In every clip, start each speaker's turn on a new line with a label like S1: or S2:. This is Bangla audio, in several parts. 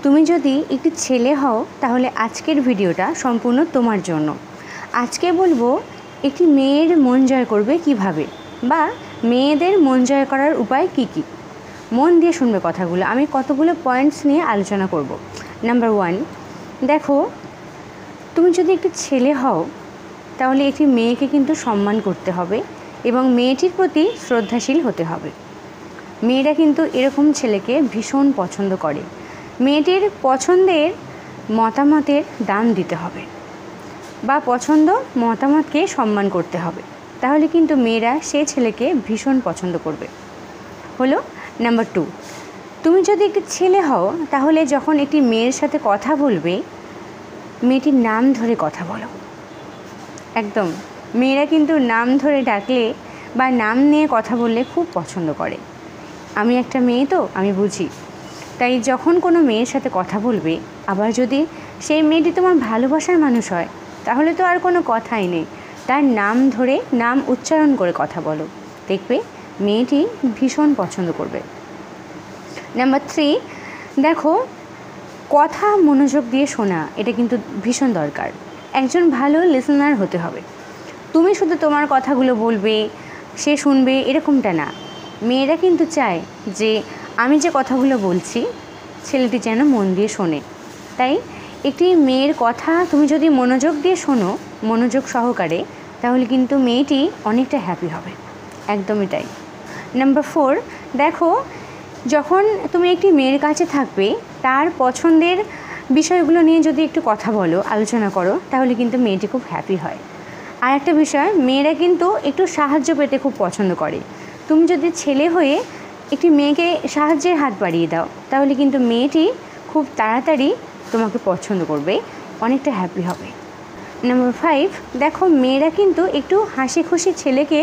S1: তুমি যদি একটি ছেলে হও তাহলে আজকের ভিডিওটা সম্পূর্ণ তোমার জন্য। আজকে বলবো একটি মেয়ের মন জয় করবে কিভাবে, বা মেয়েদের মন জয় করার উপায় কি কি। মন দিয়ে শুনবে কথাগুলো। আমি কতগুলো পয়েন্টস নিয়ে আলোচনা করব। নাম্বার 1, দেখো, তুমি যদি একটি ছেলে হও তাহলে একটি মেয়েকে কিন্তু সম্মান করতে হবে এবং মেয়েটির প্রতি শ্রদ্ধাশীল হতে হবে। মেয়েরা কিন্তু এরকম ছেলেকে ভীষণ পছন্দ করে। মেয়েটির পছন্দের মতামতের দাম দিতে হবে বা মতামতকে সম্মান করতে হবে, তাহলে কিন্তু মেয়েরা সেই ছেলেকে ভীষণ পছন্দ করবে। হলো নাম্বার 2, তুমি যদি একটি ছেলে হও তাহলে যখন একটি মেয়ের সাথে কথা বলবে, মেয়েটির নাম ধরে কথা বলো। একদম, মেয়েরা কিন্তু নাম ধরে ডাকলে বা নাম নিয়ে কথা বললে খুব পছন্দ করে। আমি একটা মেয়ে তো আমি বুঝি। তাই যখন কোনো মেয়ের সাথে কথা বলবে, আবার যদি সেই মেয়েটি তোমার ভালোবাসার মানুষ হয়, তাহলে তো আর কোনো কথাই নেই। তার নাম ধরে নাম উচ্চারণ করে কথা বলো, দেখবে মেয়েটি ভীষণ পছন্দ করবে। নাম্বার 3, দেখো, কথা মনোযোগ দিয়ে শোনা, এটা কিন্তু ভীষণ দরকার। একজন ভালো লিসেনার হতে হবে। তুমি শুধু তোমার কথাগুলো বলবে, সে শুনবে, এরকমটা না। মেয়েরা কিন্তু চায় যে আমি যে কথাগুলো বলছি ছেলেটি যেন মন দিয়ে শোনে। তাই একটি মেয়ের কথা তুমি যদি মনোযোগ দিয়ে শোনো, মনোযোগ সহকারে, তাহলে কিন্তু মেয়েটি অনেকটা হ্যাপি হবে। একদমই তাই। নাম্বার 4, দেখো, যখন তুমি একটি মেয়ের কাছে থাকবে, তার পছন্দের বিষয়গুলো নিয়ে যদি একটু কথা বলো, আলোচনা করো, তাহলে কিন্তু মেয়েটি খুব হ্যাপি হয়। আর একটা বিষয়, মেয়েরা কিন্তু একটু সাহায্য পেতে খুব পছন্দ করে। তুমি যদি ছেলে হয়ে একটি মেয়েকে সাহায্যের হাত বাড়িয়ে দাও, তাহলে কিন্তু মেয়েটি খুব তাড়াতাড়ি তোমাকে পছন্দ করবে, অনেকটা হ্যাপি হবে। নাম্বার 5, দেখো, মেয়েরা কিন্তু একটু হাসি খুশি ছেলেকে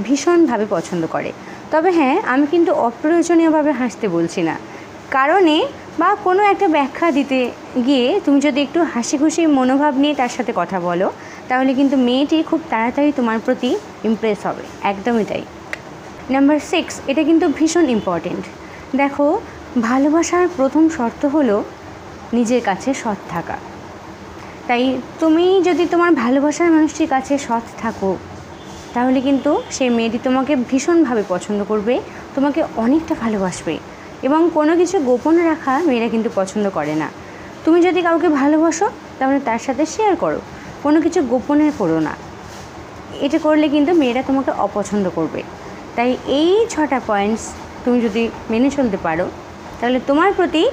S1: ভীষণভাবে পছন্দ করে। তবে হ্যাঁ, আমি কিন্তু অপ্রয়োজনীয়ভাবে হাসতে বলছি না। কারণে বা কোনো একটা ব্যাখ্যা দিতে গিয়ে তুমি যদি একটু হাসি খুশি মনোভাব নিয়ে তার সাথে কথা বলো, তাহলে কিন্তু মেয়েটি খুব তাড়াতাড়ি তোমার প্রতি ইমপ্রেস হবে। একদমই তাই। নাম্বার 6, এটা কিন্তু ভীষণ ইম্পর্টেন্ট। দেখো, ভালোবাসার প্রথম শর্ত হলো নিজের কাছে সৎ থাকা। তাই তুমি যদি তোমার ভালোবাসার মানুষটির কাছে সৎ থাকো, তাহলে কিন্তু সেই মেয়েটি তোমাকে ভীষণভাবে পছন্দ করবে, তোমাকে অনেকটা ভালোবাসবে। এবং কোনো কিছু গোপন রাখা মেয়েরা কিন্তু পছন্দ করে না। তুমি যদি কাউকে ভালোবাসো, তাহলে তার সাথে শেয়ার করো, কোনো কিছু গোপনে করো না। এটা করলে কিন্তু মেয়েরা তোমাকে অপছন্দ করবে। তাই এই 6টা পয়েন্টস তুমি যদি মেনে চলতে পারো, তাহলে তোমার প্রতি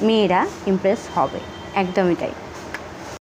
S1: মেয়েরা ইমপ্রেস হবে। একদমই তাই।